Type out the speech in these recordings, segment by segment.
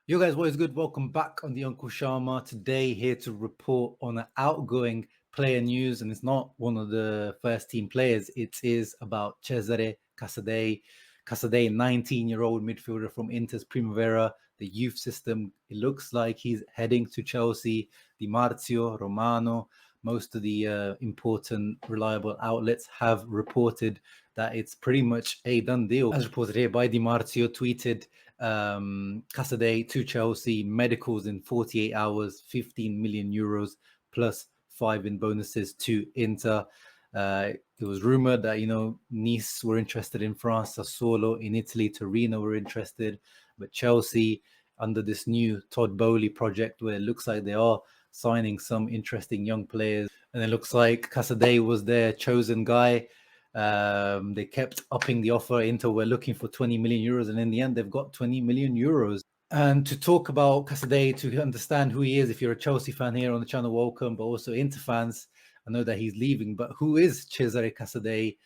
Yo guys, what is good? Welcome back on the Uncle Sharma. Today here to report on an outgoing player news, and it's not one of the first team players. It is about CESARE CASADEI. CASADEI, 19-year-old midfielder from Inter's Primavera, the youth system. It looks like he's heading to Chelsea. Di Marzio, Romano, most of the important, reliable outlets have reported that it's pretty much a done deal. As reported here by Di Marzio, tweeted CASADEI to Chelsea, medicals in 48 hours, 15 million euros plus 5 in bonuses to Inter. It was rumored that, Nice were interested in France, Sassuolo in Italy, Torino were interested, but Chelsea, under this new Todd Bowley project, where it looks like they are signing some interesting young players, and it looks like CASADEI was their chosen guy. They kept upping the offer. Inter were looking for 20 million euros, and in the end, they've got 20 million euros. And to talk about CASADEI, to understand who he is, if you're a Chelsea fan here on the channel, welcome, but also Inter fans, I know that he's leaving, but who is CESARE CASADEI?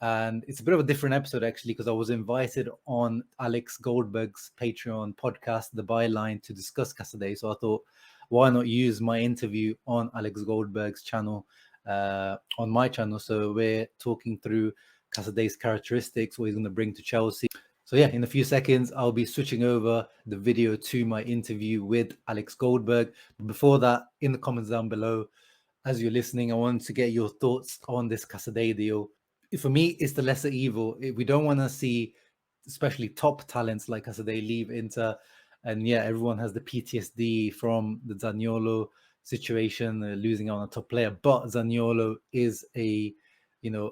And it's a bit of a different episode, actually, because I was invited on Alex Goldberg's Patreon podcast, The Byline, to discuss CASADEI. So I thought, why not use my interview on Alex Goldberg's channel, on my channel? So we're talking through CASADEI's characteristics, what he's going to bring to Chelsea. So yeah, in a few seconds, I'll be switching over the video to my interview with Alex Goldberg. But before that, in the comments down below, as you're listening, I want to get your thoughts on this CASADEI deal. For me, it's the lesser evil. We don't want to see, especially top talents like CASADEI, leave Inter. And yeah, everyone has the PTSD from the Zaniolo situation, losing out on a top player. But Zaniolo is a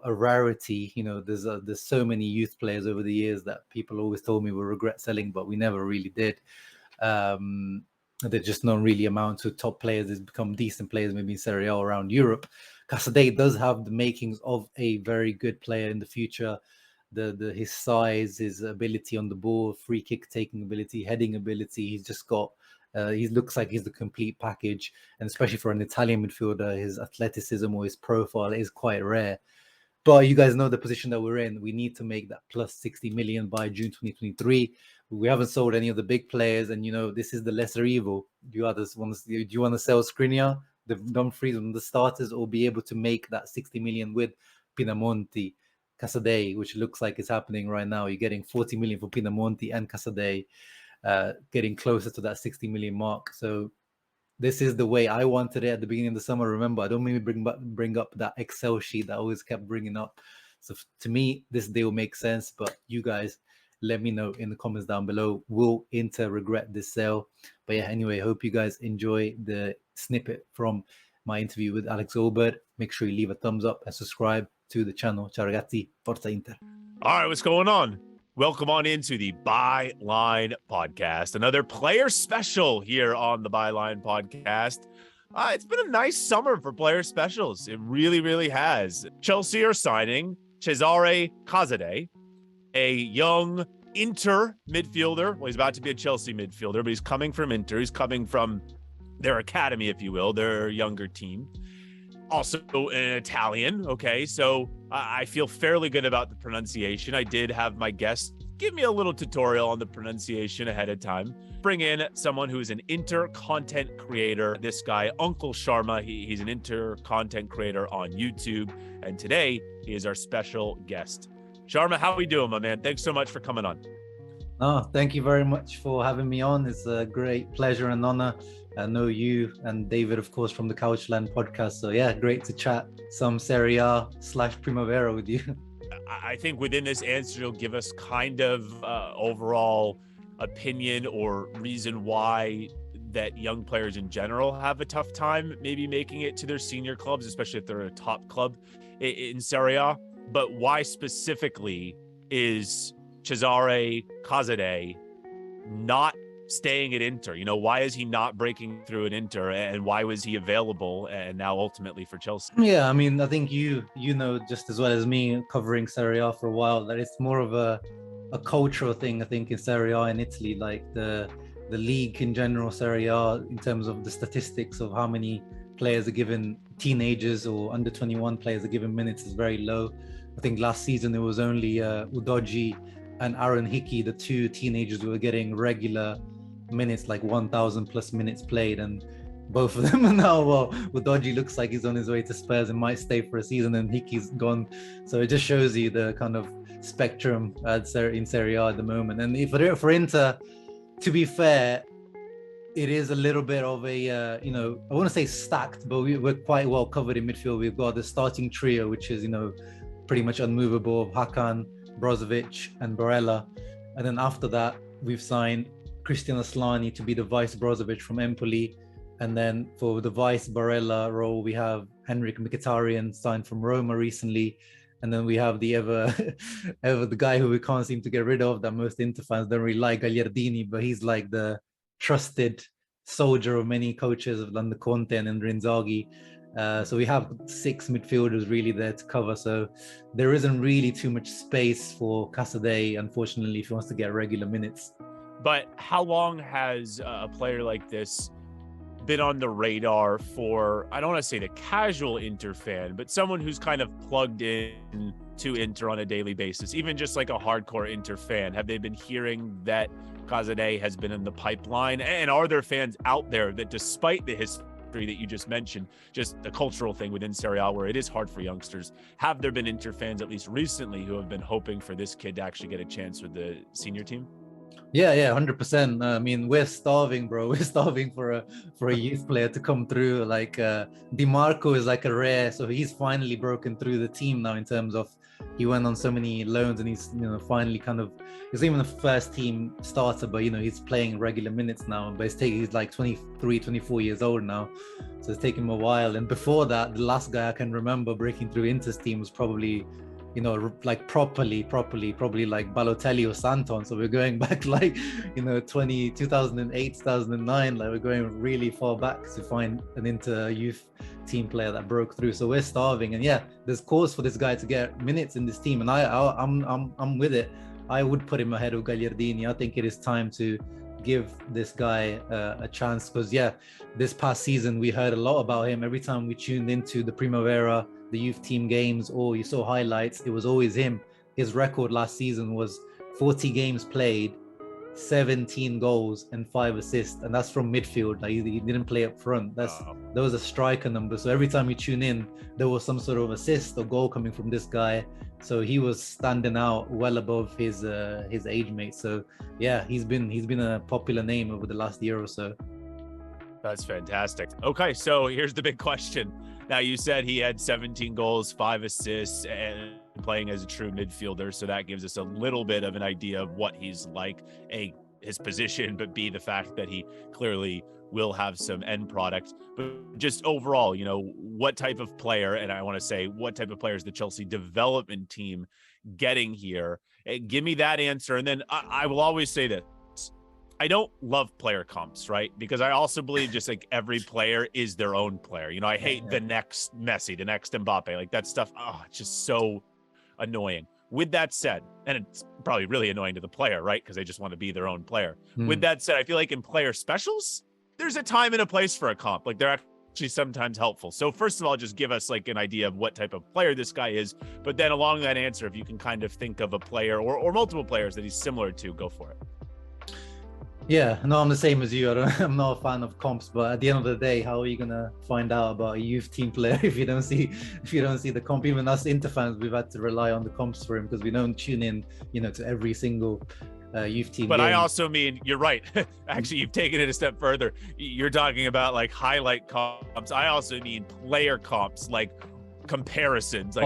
rarity. There's so many youth players over the years that people always told me will regret selling, but we never really did. They just don't really amount to top players. They become decent players, maybe in Serie A around Europe. CASADEI does have the makings of a very good player in the future. His size, his ability on the ball, free kick taking ability, heading ability. He's just got. He looks like he's the complete package, and especially for an Italian midfielder, his athleticism or his profile is quite rare. But you guys know the position that we're in. We need to make that plus 60 million by June 2023. We haven't sold any of the big players, and this is the lesser evil. Do you want to sell Skriniar, the Dumfries, and the starters, or be able to make that 60 million with Pinamonti, CASADEI, which looks like it's happening right now? You're getting 40 million for Pinamonti and CASADEI, getting closer to that 60 million mark. So this is the way I wanted it at the beginning of the summer. Remember, I don't maybe bring up that Excel sheet that I always kept bringing up. So to me, this deal makes sense, but you guys let me know in the comments down below. Will Inter regret this sale? But yeah, anyway, hope you guys enjoy the snippet from my interview with Alex Goldberg. Make sure you leave a thumbs up and subscribe to the channel. Ciao ragazzi, Forza Inter. All right, what's going on? Welcome on into the Byline podcast, another player special here on the Byline podcast. It's been a nice summer for player specials. It really, really has. Chelsea are signing CESARE CASADEI, a young Inter midfielder. Well, he's about to be a Chelsea midfielder, but he's coming from Inter. He's coming from their academy, if you will, their younger team. Also an Italian, okay? So I feel fairly good about the pronunciation. I did have my guest give me a little tutorial on the pronunciation ahead of time. Bring in someone who is an Inter content creator. This guy, Uncle Sharma, he's an Inter content creator on YouTube. And today, he is our special guest. Sharma, how are we doing, my man? Thanks so much for coming on. Oh, thank you very much for having me on. It's a great pleasure and honor. I know you and David, of course, from the Couchland podcast. So yeah, great to chat some Serie A / Primavera with you. I think within this answer, you'll give us kind of overall opinion or reason why that young players in general have a tough time maybe making it to their senior clubs, especially if they're a top club in Serie A. But why specifically is CESARE CASADEI not staying at Inter? Why is he not breaking through at Inter, and why was he available and now ultimately for Chelsea? Yeah, I mean, I think you know just as well as me, covering Serie A for a while, that it's more of a cultural thing. I think in Serie A in Italy, like the league in general, Serie A, in terms of the statistics of how many players are given, teenagers or under 21 players are given minutes, is very low. I think last season there was only Udogie and Aaron Hickey, the two teenagers who were getting regular minutes, like 1,000 plus minutes played, and both of them are now, well, Udogie looks like he's on his way to Spurs and might stay for a season, and Hickey's gone. So it just shows you the kind of spectrum in Serie A at the moment. And if for Inter, to be fair, it is a little bit of a, I want to say stacked, but we're quite well covered in midfield. We've got the starting trio, which is, pretty much unmovable, of Hakan, Brozovic, and Barella. And then after that, we've signed Christian Aslani to be the vice Brozovic from Empoli. And then for the vice Barella role, we have Henrik Mkhitaryan, signed from Roma recently. And then we have the the guy who we can't seem to get rid of, that most Inter fans don't really like, Gagliardini, but he's like the trusted soldier of many coaches of Lando Conte and Inzaghi. So we have 6 midfielders really there to cover. So there isn't really too much space for Casadei, unfortunately, if he wants to get regular minutes. But how long has a player like this been on the radar for, I don't want to say the casual Inter fan, but someone who's kind of plugged in to Inter on a daily basis, even just like a hardcore Inter fan? Have they been hearing that Casadei has been in the pipeline? And are there fans out there that, despite the history that you just mentioned, just the cultural thing within Serie A where it is hard for youngsters, have there been Inter fans, at least recently, who have been hoping for this kid to actually get a chance with the senior team? Yeah, 100%. I mean, we're starving, bro. We're starving for a youth player to come through. Like Di Marco is like a rare, so he's finally broken through the team now in terms of, he went on so many loans and he's finally kind of, he's even the first team starter, but he's playing regular minutes now. But he's like 23, 24 years old now, so it's taken him a while. And before that, the last guy I can remember breaking through Inter's team was probably, like properly like Balotelli or Santon. So we're going back like 2008, 2009, like we're going really far back to find an Inter youth team player that broke through. So we're starving, and yeah, there's cause for this guy to get minutes in this team, and I'm with it. I would put him ahead of Gagliardini. I think it is time to give this guy a chance, because this past season we heard a lot about him. Every time we tuned into the Primavera, the youth team games, or you saw highlights, it was always him. His record last season was 40 games played, 17 goals and 5 assists, and that's from midfield. Like, he didn't play up front. That was a striker number. So every time you tune in, there was some sort of assist or goal coming from this guy. So he was standing out well above his age mate. So yeah, he's been a popular name over the last year or so. That's fantastic. Okay, so here's the big question. Now, you said he had 17 goals, 5 assists, and playing as a true midfielder. So that gives us a little bit of an idea of what he's like, A, his position, but B, the fact that he clearly will have some end product. But just overall, what type of player, and I want to say, what type of player is the Chelsea development team getting here? Give me that answer. And then I will always say this. I don't love player comps, right? Because I also believe just like every player is their own player. I hate the next Messi, the next Mbappe, like that stuff. Oh, it's just so annoying. With that said, and it's probably really annoying to the player, right? Because they just want to be their own player. With that said, I feel like in player specials, there's a time and a place for a comp. Like, they're actually sometimes helpful. So first of all, just give us like an idea of what type of player this guy is. But then along that answer, if you can kind of think of a player or multiple players that he's similar to, go for it. Yeah, no, I'm the same as you. I'm not a fan of comps, but at the end of the day, how are you gonna find out about a youth team player if you don't see the comp? Even us Inter fans, we've had to rely on the comps for him because we don't tune in, to every single youth team. But game. I also mean, you're right. Actually, you've taken it a step further. You're talking about like highlight comps. I also mean player comps, like comparisons, like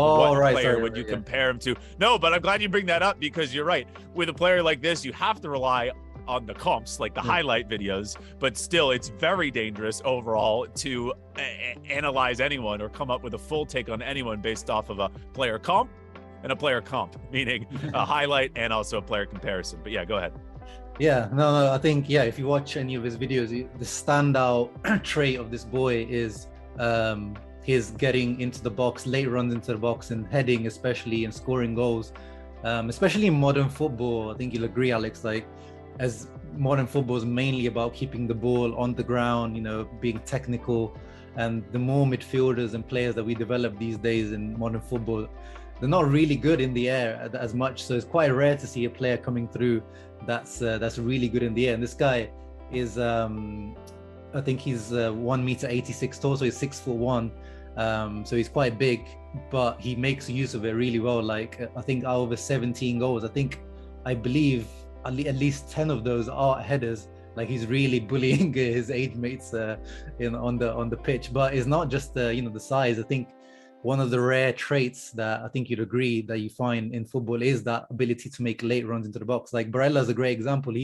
player would you compare him to? No, but I'm glad you bring that up, because you're right. With a player like this, you have to rely on the comps, like the highlight videos, but still it's very dangerous overall to analyze anyone or come up with a full take on anyone based off of a player comp and a player comp, meaning a highlight and also a player comparison. But yeah, go ahead. Yeah, no, I think, if you watch any of his videos, the standout trait of this boy is his getting into the box, late runs into the box, and heading especially, and scoring goals, especially in modern football. I think you'll agree, Alex, like, as modern football is mainly about keeping the ball on the ground, being technical. And the more midfielders and players that we develop these days in modern football, they're not really good in the air as much. So it's quite rare to see a player coming through that's really good in the air. And this guy, is I think he's 1 meter 86 tall, so he's 6'1". So he's quite big, but he makes use of it really well. Like I think out of his 17 goals, I believe at least 10 of those are headers. Like he's really bullying his age mates on the pitch. But it's not just the size. I think one of the rare traits that I think you'd agree that you find in football is that ability to make late runs into the box. Like Barella is a great example.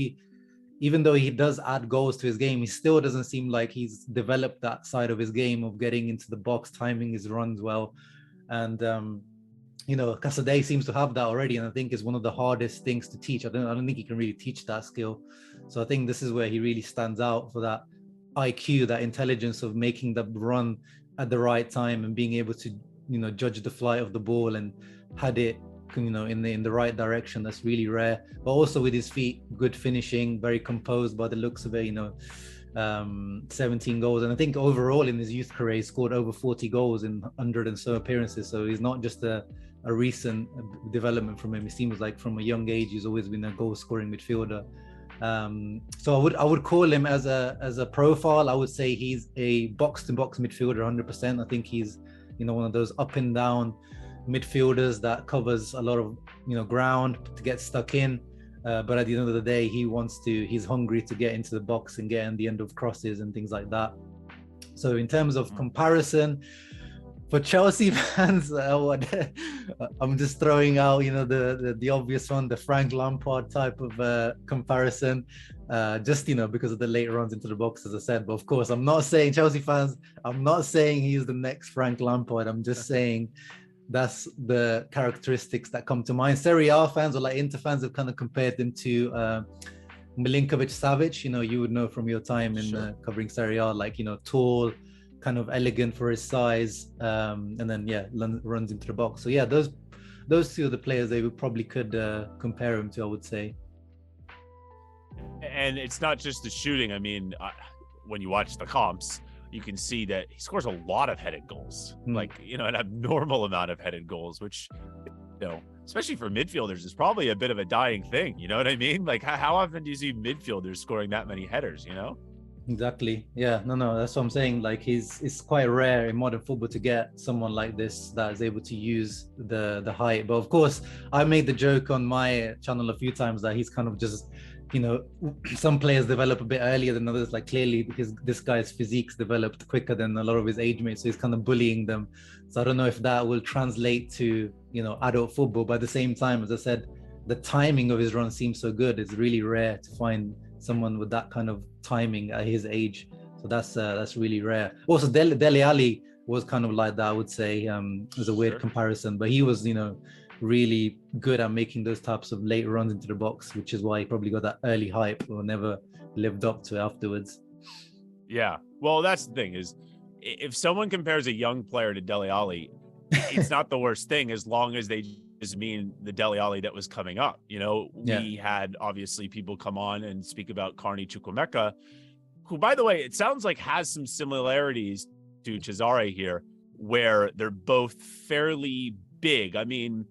Even though he does add goals to his game, he still doesn't seem like he's developed that side of his game of getting into the box, timing his runs well. And Casadei seems to have that already, and I think it's one of the hardest things to teach. I don't think he can really teach that skill. So I think this is where he really stands out for that IQ, that intelligence of making the run at the right time and being able to judge the flight of the ball and had it in the right direction. That's really rare. But also with his feet, good finishing, very composed by the looks of it. 17 goals, and I think overall in his youth career he scored over 40 goals in 100 and so appearances. So he's not just a recent development from him. It seems like from a young age he's always been a goal scoring midfielder. So I would call him as a profile. I would say he's a box to box midfielder 100%. I think he's one of those up and down midfielders that covers a lot of ground to get stuck in, but at the end of the day he's hungry to get into the box and get in the end of crosses and things like that. So in terms of comparison for Chelsea fans, I'm just throwing out the obvious one, the Frank Lampard type of comparison, just because of the late runs into the box, as I said. But of course, I'm not saying Chelsea fans, I'm not saying he's the next Frank Lampard. I'm just saying that's the characteristics that come to mind. Serie A fans or like Inter fans have kind of compared them to Milinkovic-Savic. You would know from your time in covering Serie A, like tall, kind of elegant for his size, and then runs into the box. So those two are the players they would probably could compare him to, I would say. And it's not just the shooting. I mean, when you watch the comps, you can see that he scores a lot of headed goals, like, an abnormal amount of headed goals, which, especially for midfielders is probably a bit of a dying thing. You know what I mean? Like how often do you see midfielders scoring that many headers, Exactly. Yeah, no, that's what I'm saying. Like it's quite rare in modern football to get someone like this that is able to use the height. But of course, I made the joke on my channel a few times that he's kind of just, some players develop a bit earlier than others. Like clearly this guy's physique's developed quicker than a lot of his age mates, so he's kind of bullying them. So I don't know if that will translate to adult football. But at the same time, as I said, the timing of his run seems so good. It's really rare to find someone with that kind of timing at his age. So that's really rare. Also, Dele Alli was kind of like that, I would say. As a weird comparison, but he was really good at making those types of late runs into the box, which is why he probably got that early hype or never lived up to it afterwards. Yeah, well, that's the thing is, if someone compares a young player to Dele Alli, it's not the worst thing as long as they just mean the Dele Alli that was coming up. We had obviously people come on and speak about Carney Chukwuemeka, who, by the way, it sounds like has some similarities to Cesare here, where they're both fairly big. I mean,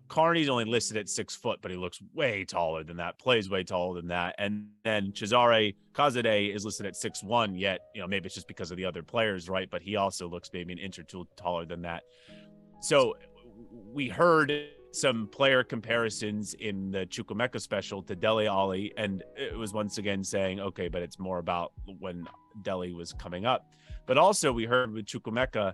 Carney's only listed at 6 foot, but he looks way taller than that, plays way taller than that. And then CESARE CASADEI is listed at 6'1", yet, maybe it's just because of the other players, right? But he also looks maybe an inch or two taller than that. So we heard some player comparisons in the Chukwuemeka special to Dele Alli, and it was once again saying, okay, but it's more about when Dele was coming up. But also we heard with Chukwuemeka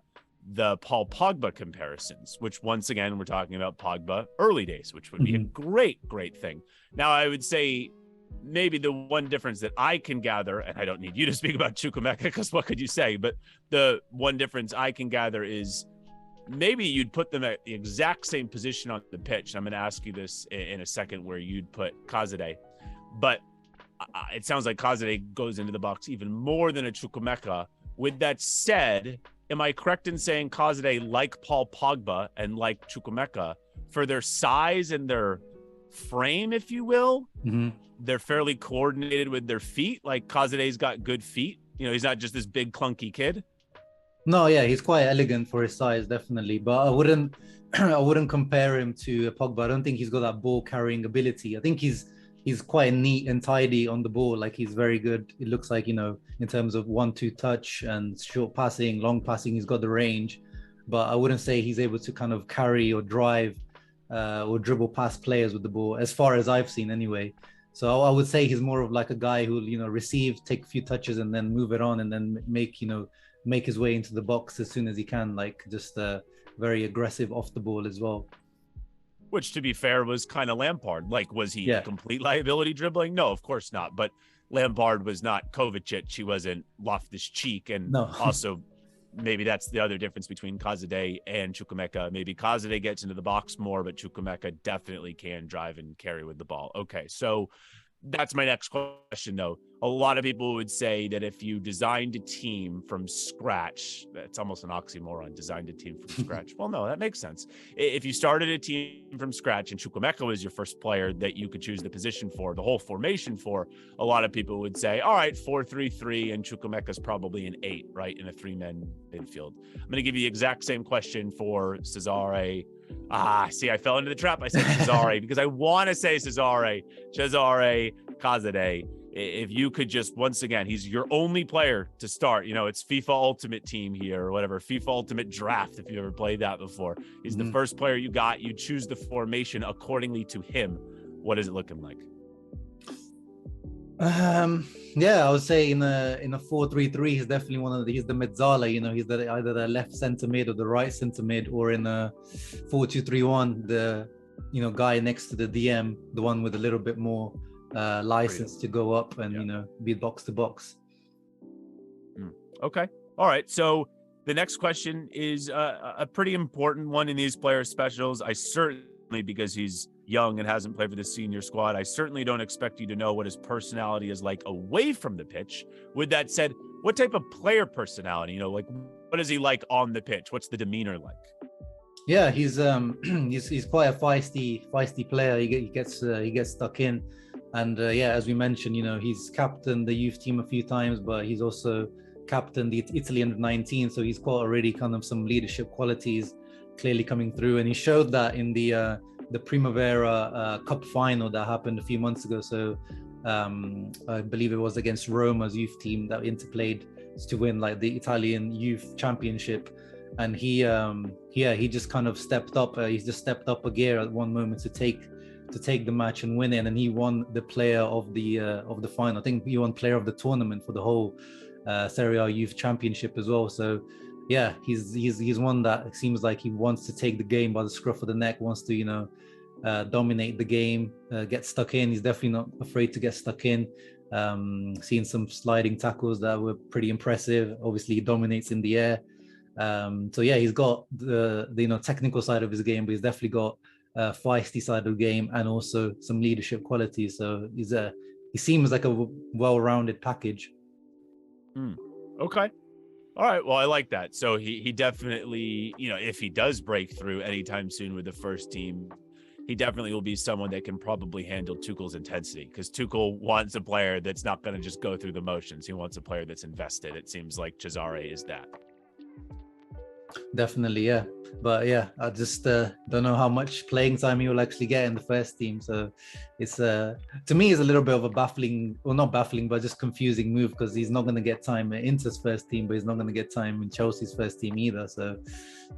the Paul Pogba comparisons, which once again, we're talking about Pogba early days, which would be a great thing. Now, I would say maybe the one difference that I can gather, and I don't need you to speak about Chukwuemeka because what could you say? But the one difference I can gather is maybe you'd put them at the exact same position on the pitch. I'm going to ask you this in a second where you'd put Casadei, but it sounds like Casadei goes into the box even more than a Chukwuemeka. With that said, am I correct in saying Casadei, like Paul Pogba and like Chukwuemeka, for their size and their frame, if you will, they're fairly coordinated with their feet? Like Casadei's got good feet. He's not just this big clunky kid. No, yeah, he's quite elegant for his size, definitely. But I wouldn't compare him to Pogba. I don't think he's got that ball carrying ability. I think he's he's quite neat and tidy on the ball. Like he's very good. It looks like, in terms of 1-2 touch and short passing, long passing, he's got the range. But I wouldn't say he's able to kind of carry or drive or dribble past players with the ball, as far as I've seen anyway. So I would say he's more of like a guy who'll, receive, take a few touches and then move it on and then make his way into the box as soon as he can, like just very aggressive off the ball as well. Which, to be fair, was kind of Lampard. Like, was he a complete liability dribbling? No, of course not. But Lampard was not Kovacic. He wasn't Loftus-Cheek. And also, maybe that's the other difference between Casadei and Chukwuemeka. Maybe Casadei gets into the box more, but Chukwuemeka definitely can drive and carry with the ball. Okay, so that's my next question, though. A lot of people would say that if you designed a team from scratch, that's almost an oxymoron, designed a team from scratch. Well, no, that makes sense. If you started a team from scratch and Chukwuemeka was your first player that you could choose the position for, the whole formation for, a lot of people would say, all right, 4-3-3, and Chukwuemeka's probably an 8, right, in a 3-man midfield. I'm going to give you the exact same question for CESARE. See, I fell into the trap. I said CESARE because I want to say CESARE Casadei. If you could just, once again, he's your only player to start. It's FIFA Ultimate Team here or whatever, FIFA Ultimate Draft, if you ever played that before. He's the first player you got. You choose the formation accordingly to him. What is it looking like? I would say in a 4-3-3, he's definitely he's the mezzala, he's either the left center mid or the right center mid, or in a 4-2-3-1, the guy next to the DM, the one with a little bit more license to go up and be box to box. Okay. All right. So the next question is a pretty important one in these player specials. I certainly, because he's young and hasn't played for the senior squad, I certainly don't expect you to know what his personality is like away from the pitch. With that said, what type of player personality, like what is he like on the pitch? What's the demeanor like? Yeah, he's quite a feisty player. He gets stuck in. And as we mentioned, he's captained the youth team a few times, but he's also captained the Italy under-19. So he's got already kind of some leadership qualities clearly coming through. And he showed that in the Primavera Cup final that happened a few months ago. So I believe it was against Roma's youth team that Inter played to win like the Italian youth championship. And he just kind of stepped up. He's just stepped up a gear at one moment to take the match and win it, and he won the player of the final. I think he won player of the tournament for the whole Serie A Youth Championship as well. So yeah, he's one that seems like he wants to take the game by the scruff of the neck, wants to dominate the game, get stuck in. He's definitely not afraid to get stuck in. Seen some sliding tackles that were pretty impressive. Obviously, he dominates in the air. So yeah, he's got the technical side of his game, but he's definitely got feisty side of the game and also some leadership qualities. So he seems like a well-rounded package. Okay. All right. Well, I like that. So he definitely, if he does break through anytime soon with the first team, he definitely will be someone that can probably handle Tuchel's intensity, because Tuchel wants a player that's not going to just go through the motions. He wants a player that's invested. It seems like Cesare is that. Definitely, yeah. But yeah, I just don't know how much playing time he will actually get in the first team. So it's to me, it's a little bit of a baffling, well, not baffling, but just confusing move, because he's not going to get time in Inter's first team, but he's not going to get time in Chelsea's first team either. So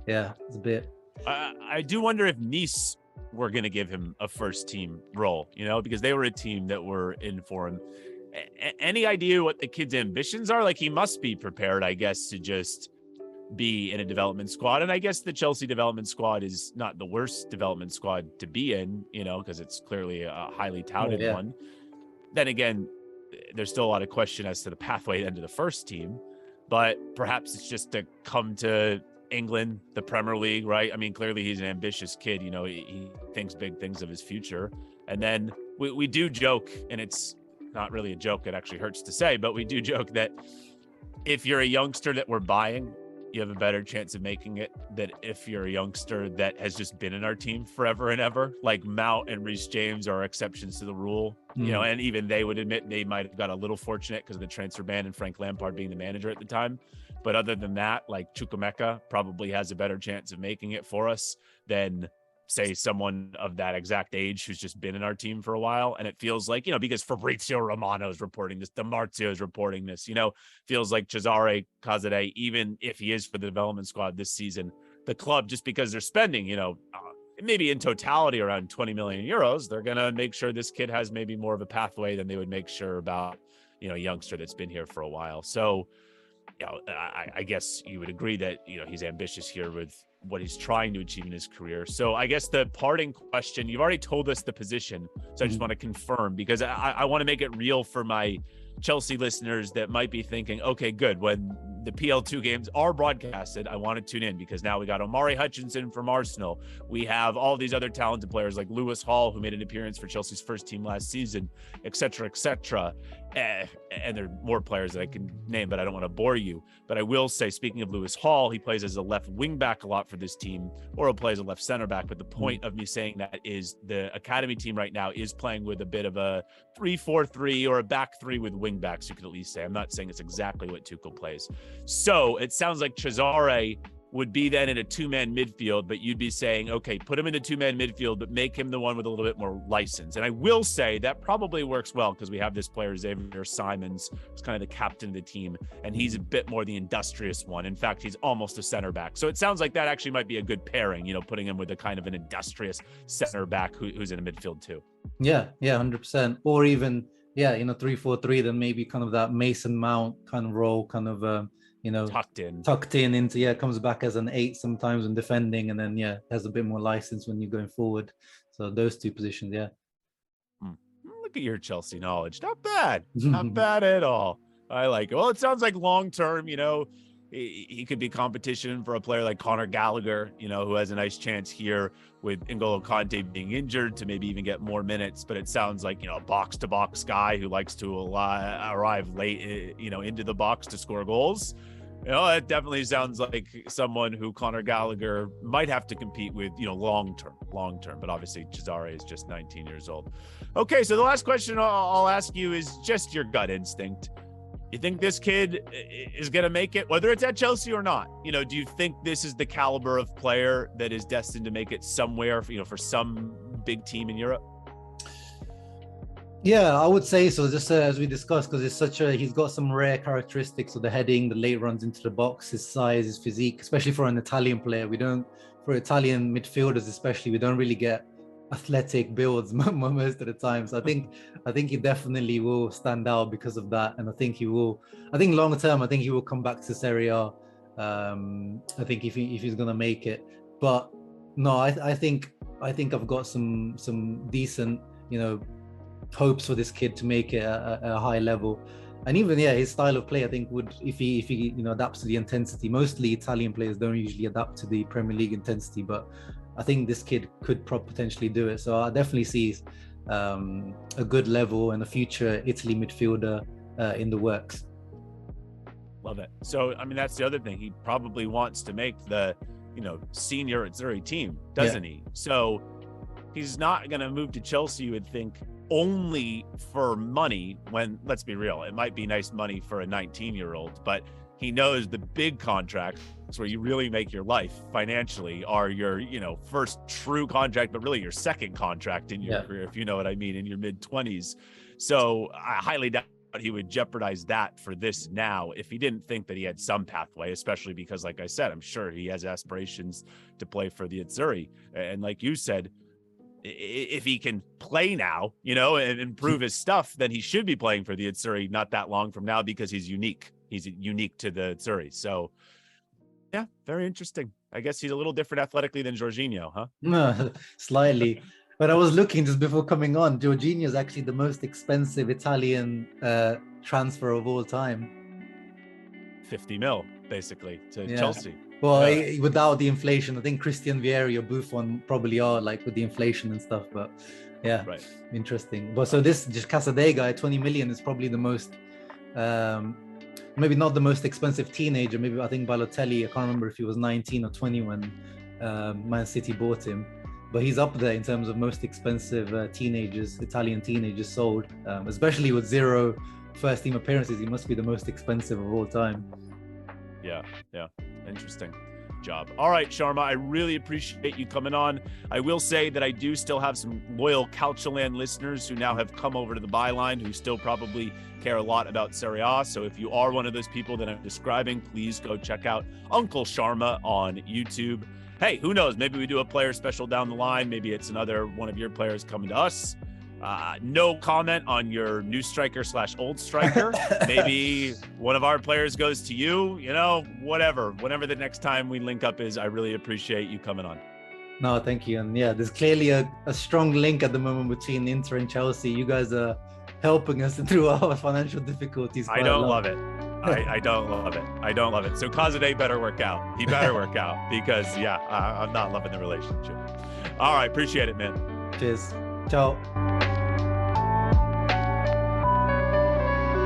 yeah, it's a bit. I do wonder if Nice were going to give him a first team role, because they were a team that were in for him. Any idea what the kid's ambitions are? Like, he must be prepared, I guess, to just be in a development squad. And I guess the Chelsea development squad is not the worst development squad to be in, because it's clearly a highly touted one. Then again, there's still a lot of question as to the pathway into the first team, but perhaps it's just to come to England, the Premier League, right? I mean, clearly he's an ambitious kid, he thinks big things of his future. And then we do joke, and it's not really a joke, it actually hurts to say, but we do joke that if you're a youngster that we're buying, you have a better chance of making it than if you're a youngster that has just been in our team forever and ever. Like Mount and Reece James are exceptions to the rule, and even they would admit they might have got a little fortunate because of the transfer ban and Frank Lampard being the manager at the time. But other than that, like Chukwuemeka probably has a better chance of making it for us than say someone of that exact age who's just been in our team for a while. And it feels like, because Fabrizio Romano is reporting this, DiMarzio is reporting this, feels like CESARE CASADEI, even if he is for the development squad this season, the club, just because they're spending, maybe in totality around 20 million euros, they're going to make sure this kid has maybe more of a pathway than they would make sure about, a youngster that's been here for a while. So, I guess you would agree that, he's ambitious here with what he's trying to achieve in his career. So I guess the parting question, you've already told us the position. So I just want to confirm, because I want to make it real for my Chelsea listeners that might be thinking, okay, good. When the PL2 games are broadcasted, I want to tune in, because now we got Omari Hutchinson from Arsenal. We have all these other talented players like Lewis Hall, who made an appearance for Chelsea's first team last season, et cetera, et cetera. And there are more players that I can name, but I don't want to bore you. But I will say, speaking of Lewis Hall, he plays as a left wing back a lot for this team, or he'll play as a left center back. But the point of me saying that is the academy team right now is playing with a bit of a 3-4-3 or a back three with wing backs, you could at least say. I'm not saying it's exactly what Tuchel plays. So it sounds like CESARE would be then in a two-man midfield, but you'd be saying, okay, put him in a two-man midfield, but make him the one with a little bit more license. And I will say that probably works well, because we have this player, Xavier Simons, who's kind of the captain of the team, and he's a bit more the industrious one. In fact, he's almost a center back. So it sounds like that actually might be a good pairing, putting him with a kind of an industrious center back who's in a midfield too. Yeah, 100%. Or even, 3-4-3, then maybe kind of that Mason Mount kind of role, kind of, tucked in into, comes back as an 8 sometimes when defending, and then, has a bit more license when you're going forward. So those two positions, Look at your Chelsea knowledge. Not bad. Not bad at all. I like it. Well, it sounds like long-term, he could be competition for a player like Conor Gallagher, who has a nice chance here with N'Golo Kante being injured to maybe even get more minutes. But it sounds like, a box-to-box guy who likes to arrive late, into the box to score goals. It definitely sounds like someone who Conor Gallagher might have to compete with, long-term. But obviously CESARE is just 19 years old. Okay, so the last question I'll ask you is just your gut instinct. You think this kid is going to make it, whether it's at Chelsea or not? Do you think this is the caliber of player that is destined to make it somewhere, for some big team in Europe? Yeah, I would say so. Just as we discussed, because he's got some rare characteristics of the heading, the late runs into the box, his size, his physique, especially for an Italian player. For Italian midfielders especially, we don't really get athletic builds most of the time. So I think he definitely will stand out because of that. And I think long term, I think he will come back to Serie A. I think if he's going to make it. But no, I think I've got some decent, hopes for this kid to make it at a high level. And even his style of play, I think would, if he adapts to the intensity. Mostly Italian players don't usually adapt to the Premier League intensity, but I think this kid could potentially do it. So I definitely see a good level and a future Italy midfielder in the works. Love it. So that's the other thing. He probably wants to make the senior Azzurri team, doesn't he? So he's not going to move to Chelsea, you would think, only for money, when, let's be real, it might be nice money for a 19-year-old, but he knows the big contracts where you really make your life financially are your, first true contract, but really your second contract in your career, if you know what I mean, in your mid-20s. So I highly doubt he would jeopardize that for this now if he didn't think that he had some pathway, especially because, like I said, I'm sure he has aspirations to play for the Azzurri. And like you said, if he can play now, and improve his stuff, then he should be playing for the Azzurri not that long from now, because he's unique. He's unique to the Azzurri. So, yeah, very interesting. I guess he's a little different athletically than Jorginho, huh? No, slightly. But I was looking just before coming on. Jorginho is actually the most expensive Italian transfer of all time. 50 mil, basically, to Chelsea. Well, without the inflation, I think Christian Vieri or Buffon probably are, like, with the inflation and stuff. But right. Interesting. But so this just Casadei guy, 20 million is probably the most, maybe not the most expensive teenager. Maybe I think Balotelli, I can't remember if he was 19 or 20 when Man City bought him. But he's up there in terms of most expensive Italian teenagers sold, especially with 0 first-team appearances. He must be the most expensive of all time. Yeah. Interesting. job. All right, Sharma, I really appreciate you coming on. I will say that I do still have some loyal Calcio listeners who now have come over to the Byline who still probably care a lot about Serie A. So if you are one of those people that I'm describing, please go check out Uncle Sharma on YouTube. Hey, who knows? Maybe we do a player special down the line. Maybe it's another one of your players coming to us. No comment on your new striker / old striker. Maybe one of our players goes to you, you know, whatever. Whenever the next time we link up is, I really appreciate you coming on. No, thank you. And yeah, there's clearly a strong link at the moment between Inter and Chelsea. You guys are helping us through our financial difficulties. I don't love it. I don't love it. I don't love it. So Casadei better work out. He better work out because, yeah, I'm not loving the relationship. All right. Appreciate it, man. Cheers. Ciao.